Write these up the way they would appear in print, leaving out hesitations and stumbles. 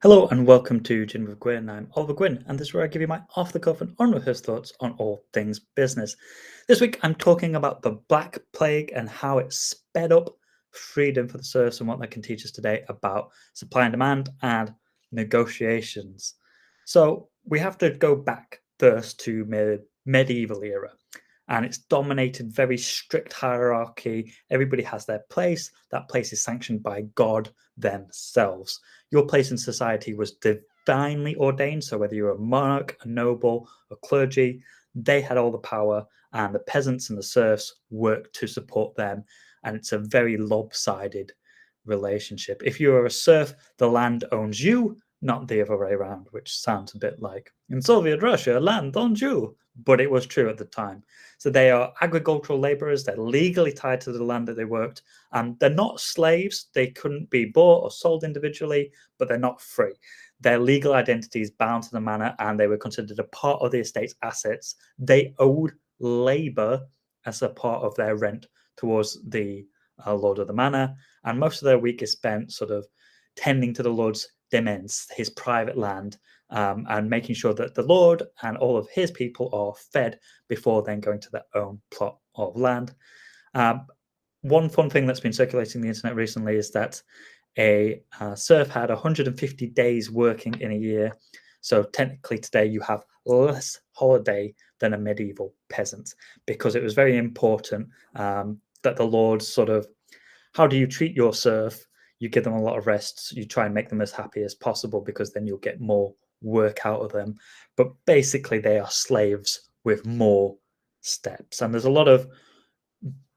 Hello and welcome to Gin with Gwynne. I'm Oliver Gwynne, and this is where I give you my off-the-cuff and unrehearsed thoughts on all things business. This week, I'm talking about the Black Plague and how it sped up freedom for the serfs and what that can teach us today about supply and demand and negotiations. So we have to go back first to medieval era, and it's dominated very strict hierarchy. Everybody has their place. That place is sanctioned by God themselves. Your place in society was divinely ordained. So whether you're a monarch, a noble, a clergy, they had all the power, and the peasants and the serfs worked to support them. And it's a very lopsided relationship. If you are a serf, the land owns you, not the other way around, which sounds a bit like in Soviet Russia, land owns you. But it was true at the time. So they are agricultural laborers. They're legally tied to the land that they worked, and they're not slaves. They couldn't be bought or sold individually, but they're not free. Their legal identity is bound to the manor, and they were considered a part of the estate's assets. They owed labor as a part of their rent towards the lord of the manor, and most of their week is spent sort of tending to the lord's demesnes, his private land, and making sure that the Lord and all of his people are fed before then going to their own plot of land. Um, One fun thing that's been circulating the internet recently is that a serf had 150 days working in a year. So technically today you have less holiday than a medieval peasant, because it was very important that the lords sort of, how do you treat your serf? You give them a lot of rests. You try and make them as happy as possible, because then you'll get more work out of them. But basically, they are slaves with more steps. And there's a lot of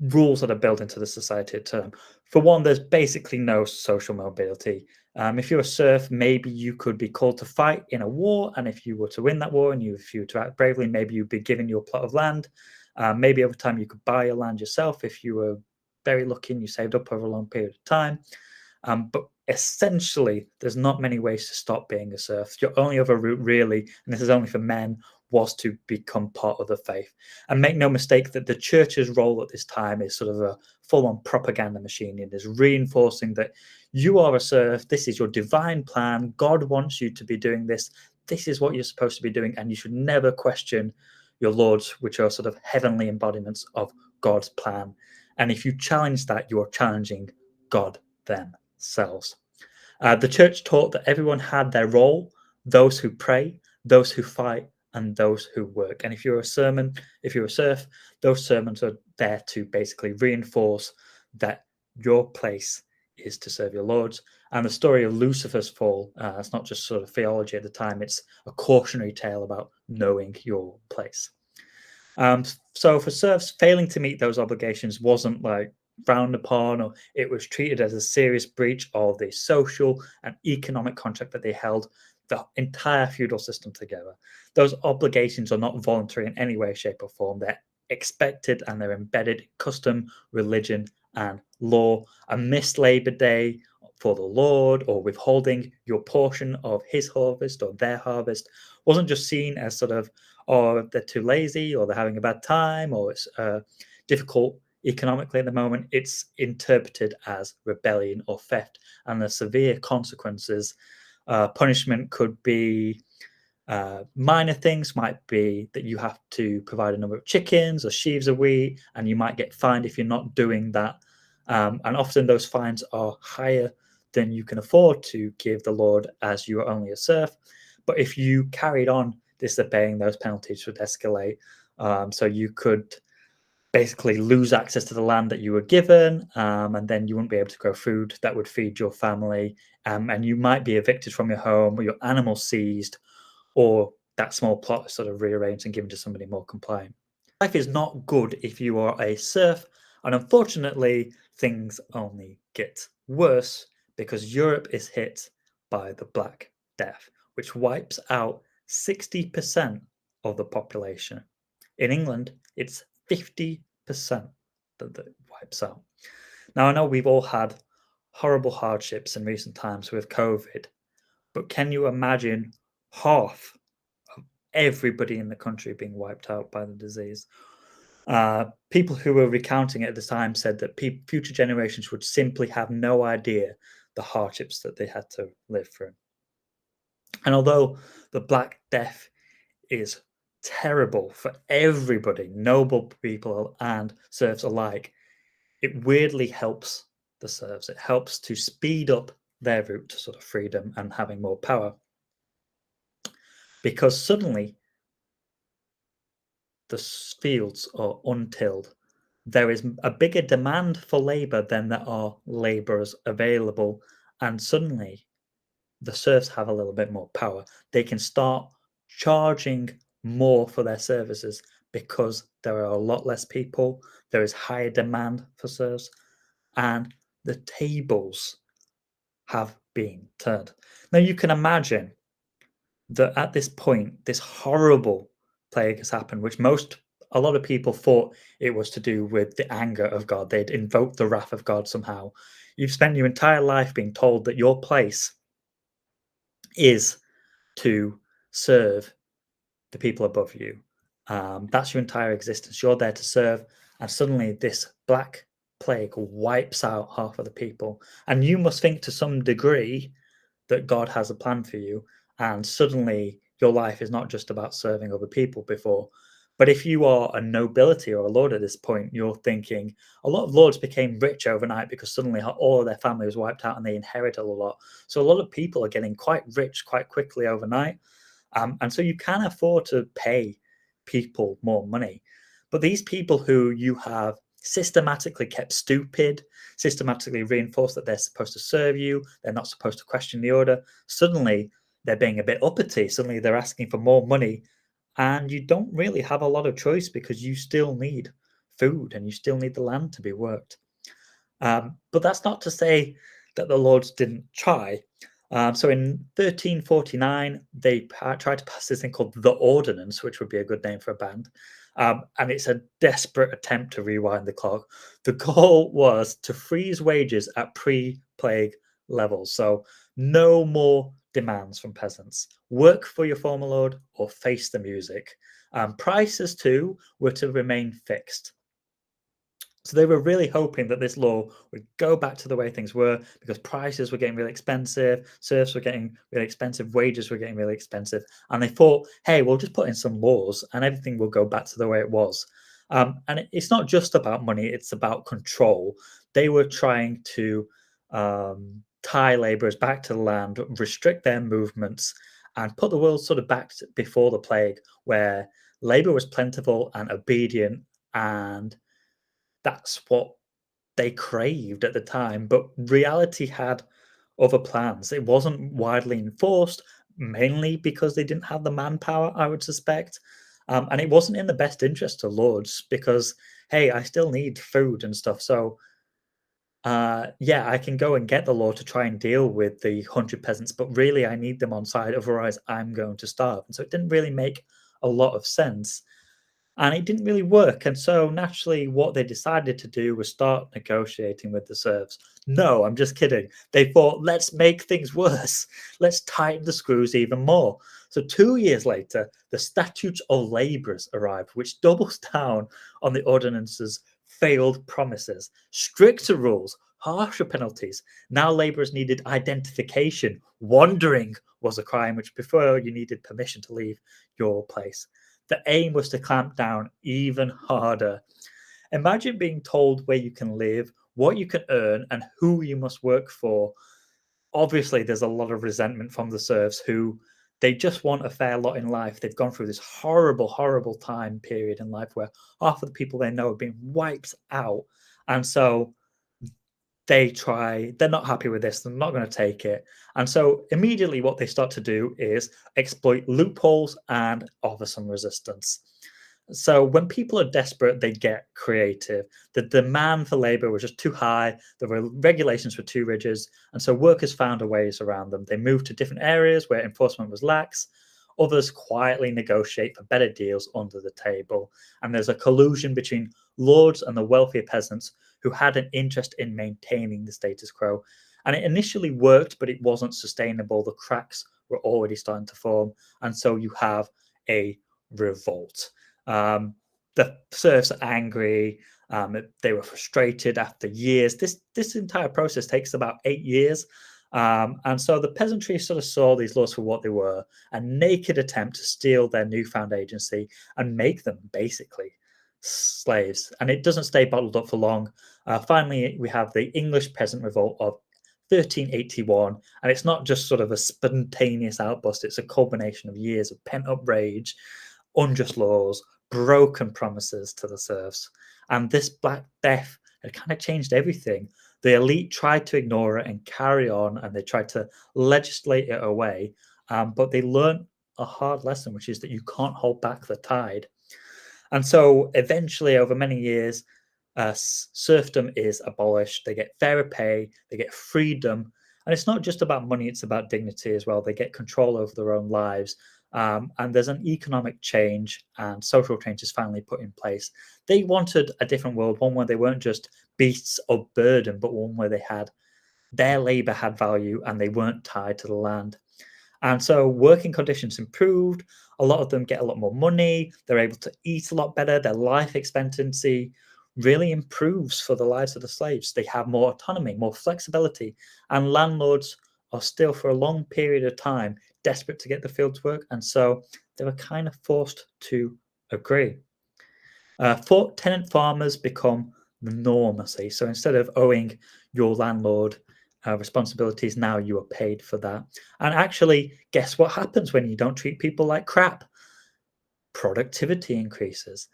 rules that are built into the society term. For one, there's basically no social mobility. If you're a serf, maybe you could be called to fight in a war, and if you were to win that war and if you were to act bravely, maybe you'd be given your plot of land. Maybe over time you could buy your land yourself if you were very lucky and you saved up over a long period of time. But essentially, there's not many ways to stop being a serf. Your only other route, really, and this is only for men, was to become part of the faith. And make no mistake that the church's role at this time is sort of a full-on propaganda machine. It is reinforcing that you are a serf. This is your divine plan. God wants you to be doing this. This is what you're supposed to be doing, and you should never question your lords, which are sort of heavenly embodiments of God's plan. And if you challenge that, you are challenging God themselves. The church taught that everyone had their role: those who pray, those who fight, and those who work. And if you're a serf, those sermons are there to basically reinforce that your place is to serve your lords. And the story of Lucifer's fall, it's not just sort of theology at the time, it's a cautionary tale about knowing your place. So for serfs, failing to meet those obligations wasn't like frowned upon, or it was treated as a serious breach of the social and economic contract that they held the entire feudal system together. Those obligations are not voluntary in any way, shape, or form. They're expected, and they're embedded in custom, religion, and law. A missed Labor Day for the Lord, or withholding your portion of his harvest or their harvest, wasn't just seen as sort of, or they're too lazy, or they're having a bad time, or it's difficult economically at the moment. It's interpreted as rebellion or theft, and the severe consequences. Punishment could be minor things, might be that you have to provide a number of chickens or sheaves of wheat, and you might get fined if you're not doing that. And often those fines are higher than you can afford to give the Lord, as you are only a serf. But if you carried on disobeying, those penalties would escalate. So you could basically lose access to the land that you were given, and then you wouldn't be able to grow food that would feed your family, and you might be evicted from your home, or your animals seized, or that small plot is sort of rearranged and given to somebody more compliant. Life is not good if you are a serf, and unfortunately, things only get worse because Europe is hit by the Black Death, which wipes out 60% of the population. In England, it's 50% that wipes out. Now, I know we've all had horrible hardships in recent times with COVID, but can you imagine half of everybody in the country being wiped out by the disease? People who were recounting it at the time said that future generations would simply have no idea the hardships that they had to live through. And although the Black Death is terrible for everybody, noble people and serfs alike, it weirdly helps the serfs. It helps to speed up their route to sort of freedom and having more power, because suddenly the fields are untilled. There is a bigger demand for labor than there are laborers available, and suddenly the serfs have a little bit more power. They can start charging more for their services because there are a lot less people, there is higher demand for serfs, and the tables have been turned. Now, you can imagine that at this point, this horrible plague has happened, which a lot of people thought it was to do with the anger of God. They'd invoked the wrath of God somehow. You've spent your entire life being told that your place is to serve the people above you. That's your entire existence. You're there to serve, and suddenly this black plague wipes out half of the people. And you must think to some degree that God has a plan for you, and suddenly your life is not just about serving other people before. But if you are a nobility or a lord at this point, you're thinking a lot of lords became rich overnight because suddenly all of their family was wiped out and they inherited a lot. So a lot of people are getting quite rich quite quickly overnight. And so you can afford to pay people more money. But these people who you have systematically kept stupid, systematically reinforced that they're supposed to serve you, they're not supposed to question the order, suddenly they're being a bit uppity. Suddenly they're asking for more money. And you don't really have a lot of choice because you still need food and you still need the land to be worked. But that's not to say that the Lords didn't try. So in 1349, they tried to pass this thing called the Ordinance, which would be a good name for a band. And it's a desperate attempt to rewind the clock. The goal was to freeze wages at pre-plague levels. So no more demands from peasants. Work for your former lord or face the music. Prices too were to remain fixed. So they were really hoping that this law would go back to the way things were because prices were getting really expensive, serfs were getting really expensive, wages were getting really expensive. And they thought, hey, we'll just put in some laws and everything will go back to the way it was. And it's not just about money, it's about control. They were trying to tie laborers back to the land, restrict their movements, and put the world sort of back before the plague, where labor was plentiful and obedient, and that's what they craved at the time, but reality had other plans. It wasn't widely enforced, mainly because they didn't have the manpower, I would suspect. And it wasn't in the best interest of lords because, hey, I still need food and stuff. So, yeah, I can go and get the law to try and deal with the 100 peasants, but really I need them on side, otherwise I'm going to starve. And so it didn't really make a lot of sense. And it didn't really work. And so naturally, what they decided to do was start negotiating with the serfs. No, I'm just kidding. They thought, let's make things worse. Let's tighten the screws even more. So 2 years later, the Statutes of Labourers arrived, which doubles down on the ordinance's failed promises. Stricter rules, harsher penalties. Now labourers needed identification. Wandering was a crime, which before you needed permission to leave your place. The aim was to clamp down even harder. Imagine being told where you can live, what you can earn, and who you must work for. Obviously, there's a lot of resentment from the serfs who they just want a fair lot in life. They've gone through this horrible, horrible time period in life where half of the people they know have been wiped out. And so they're not happy with this, they're not going to take it. And so immediately what they start to do is exploit loopholes and offer some resistance. So when people are desperate, they get creative. The demand for labor was just too high, the regulations were too rigid, and so workers found a ways around them. They moved to different areas where enforcement was lax. Others quietly negotiate for better deals under the table. And there's a collusion between lords and the wealthier peasants who had an interest in maintaining the status quo. And it initially worked, but it wasn't sustainable. The cracks were already starting to form. And so you have a revolt. The serfs are angry. They were frustrated after years. This entire process takes about 8 years. And so the peasantry sort of saw these laws for what they were, a naked attempt to steal their newfound agency and make them basically slaves. And it doesn't stay bottled up for long. Finally, we have the English Peasant Revolt of 1381, and it's not just sort of a spontaneous outburst, it's a culmination of years of pent up rage, unjust laws, broken promises to the serfs. And this Black Death had kind of changed everything. The elite tried to ignore it and carry on, and they tried to legislate it away. But they learned a hard lesson, which is that you can't hold back the tide. And so eventually, over many years, serfdom is abolished. They get fairer pay, they get freedom. And it's not just about money, it's about dignity as well. They get control over their own lives. And there's an economic change and social change is finally put in place. They wanted a different world, one where they weren't just beasts of burden, but one where they had their labor had value and they weren't tied to the land. And so working conditions improved. A lot of them get a lot more money. They're able to eat a lot better. Their life expectancy really improves for the lives of the slaves. They have more autonomy, more flexibility, and landlords are still, for a long period of time, desperate to get the fields work. And so they were kind of forced to agree. For tenant farmers become the norm, I see. So instead of owing your landlord responsibilities, now you are paid for that. And actually, guess what happens when you don't treat people like crap? Productivity increases,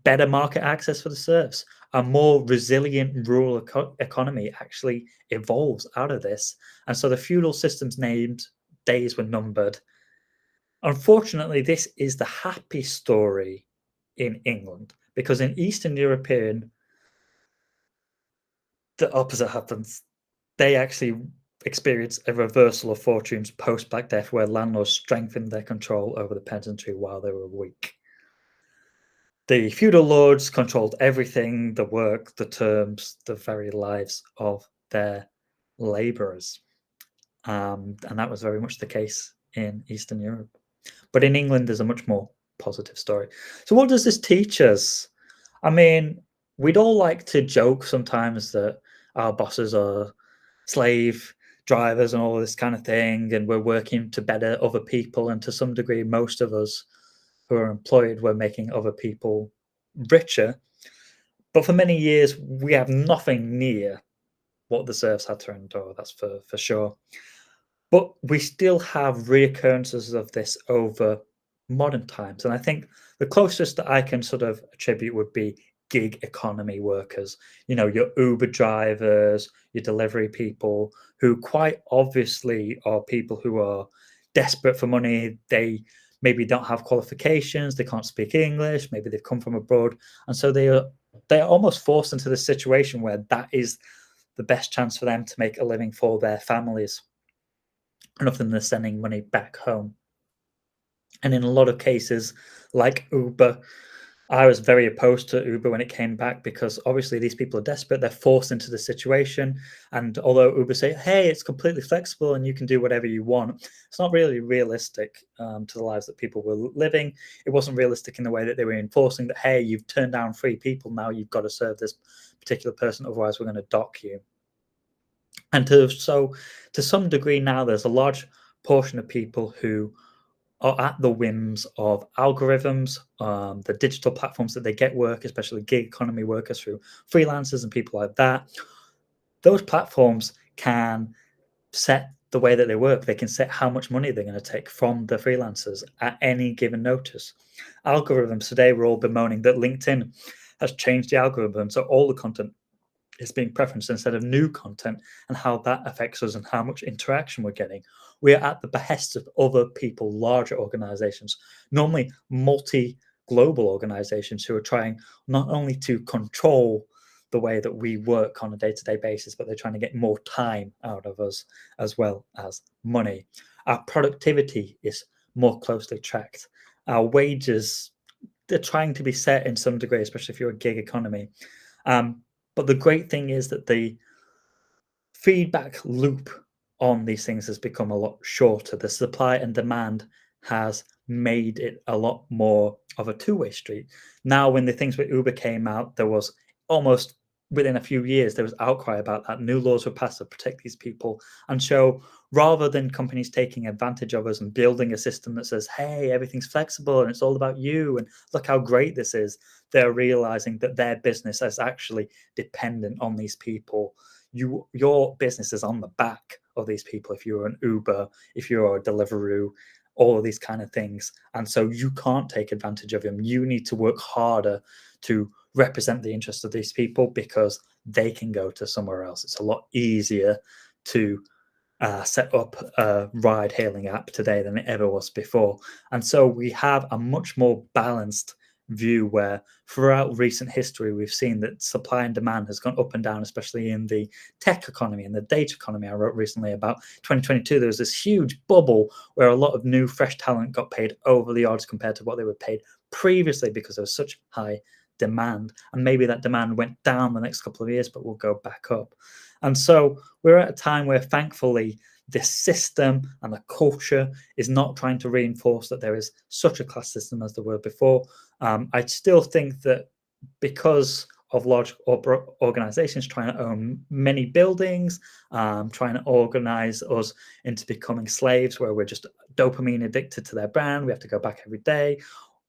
better market access for the serfs, a more resilient rural economy actually evolves out of this. And so the feudal system's named days were numbered. Unfortunately, this is the happy story in England because in Eastern European, the opposite happens. They actually experience a reversal of fortunes post Black Death, where landlords strengthened their control over the peasantry while they were weak. The feudal lords controlled everything, the work, the terms, the very lives of their labourers. And that was very much the case in Eastern Europe. But in England, there's a much more positive story. So, what does this teach us? I mean, we'd all like to joke sometimes that our bosses are slave drivers and all this kind of thing, and we're working to better other people. And to some degree, most of us who are employed were making other people richer. But for many years, we have nothing near what the serfs had to endure, that's for sure. But we still have reoccurrences of this over modern times. And I think the closest that I can sort of attribute would be gig economy workers, your Uber drivers, your delivery people, who quite obviously are people who are desperate for money. They maybe don't have qualifications, they can't speak English, maybe they've come from abroad. And so they are almost forced into this situation where that is the best chance for them to make a living for their families, and often they're sending money back home. And in a lot of cases, like Uber, I was very opposed to Uber when it came back because obviously these people are desperate. They're forced into the situation. And although Uber say, hey, it's completely flexible and you can do whatever you want, it's not really realistic to the lives that people were living. It wasn't realistic in the way that they were enforcing that, hey, you've turned down 3 people. Now you've got to serve this particular person. Otherwise, we're going to dock you. And to some degree now, there's a large portion of people who are at the whims of algorithms, the digital platforms that they get work, especially gig economy workers through freelancers and people like that. Those platforms can set the way that they work. They can set how much money they're going to take from the freelancers at any given notice. Algorithms today, we're all bemoaning that LinkedIn has changed the algorithm, so all the content is being preferenced instead of new content, and how that affects us and how much interaction we're getting. We're at the behest of other people, larger organizations, normally multi-global organizations who are trying not only to control the way that we work on a day-to-day basis, but they're trying to get more time out of us as well as money. Our productivity is more closely tracked. Our wages, they're trying to be set in some degree, especially if you're a gig economy. But the great thing is that the feedback loop on these things has become a lot shorter. The supply and demand has made it a lot more of a two-way street. Now, when the things with Uber came out, there was almost within a few years, there was outcry about that. New laws were passed to protect these people. And so rather than companies taking advantage of us and building a system that says, hey, everything's flexible and it's all about you and look how great this is, they're realizing that their business is actually dependent on these people. Your business is on the back of these people. If you're an Uber, if you're a Deliveroo, all of these kind of things. And so you can't take advantage of them. You need to work harder to represent the interests of these people because they can go to somewhere else. It's a lot easier to set up a ride hailing app today than it ever was before. And so we have a much more balanced view where throughout recent history, we've seen that supply and demand has gone up and down, especially in the tech economy and the data economy. I wrote recently about 2022, there was this huge bubble where a lot of new, fresh talent got paid over the odds compared to what they were paid previously because there was such high demand. And maybe that demand went down the next couple of years, but will go back up. And so we're at a time where, thankfully, this system and the culture is not trying to reinforce that there is such a class system as there were before. I still think that because of large organizations trying to own many buildings, trying to organize us into becoming slaves where we're just dopamine addicted to their brand, we have to go back every day.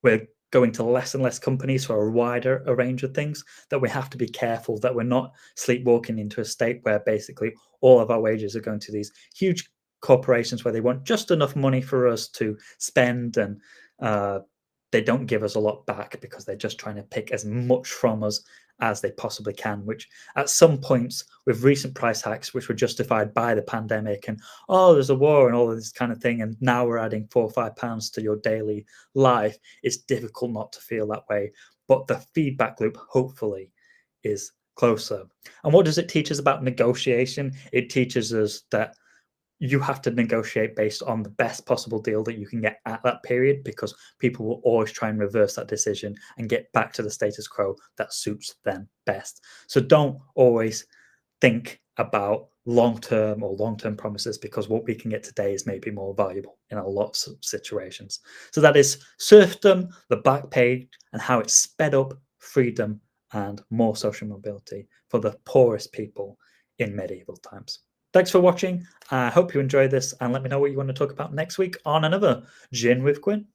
We're going to less and less companies for a wider range of things, that we have to be careful that we're not sleepwalking into a state where basically all of our wages are going to these huge corporations where they want just enough money for us to spend, and they don't give us a lot back because they're just trying to pick as much from us as they possibly can, which at some points with recent price hikes, which were justified by the pandemic and, oh, there's a war and all of this kind of thing, and now we're adding £4 or £5 to your daily life, it's difficult not to feel that way. But the feedback loop, hopefully, is closer. And what does it teach us about negotiation? It teaches us that you have to negotiate based on the best possible deal that you can get at that period, because people will always try and reverse that decision and get back to the status quo that suits them best. So don't always think about long-term promises, because what we can get today is maybe more valuable in a lot of situations. So that is serfdom, the Black Plague, and how it sped up freedom and more social mobility for the poorest people in medieval times. Thanks for watching. I hope you enjoyed this, and let me know what you want to talk about next week on another Gin with Gwynne.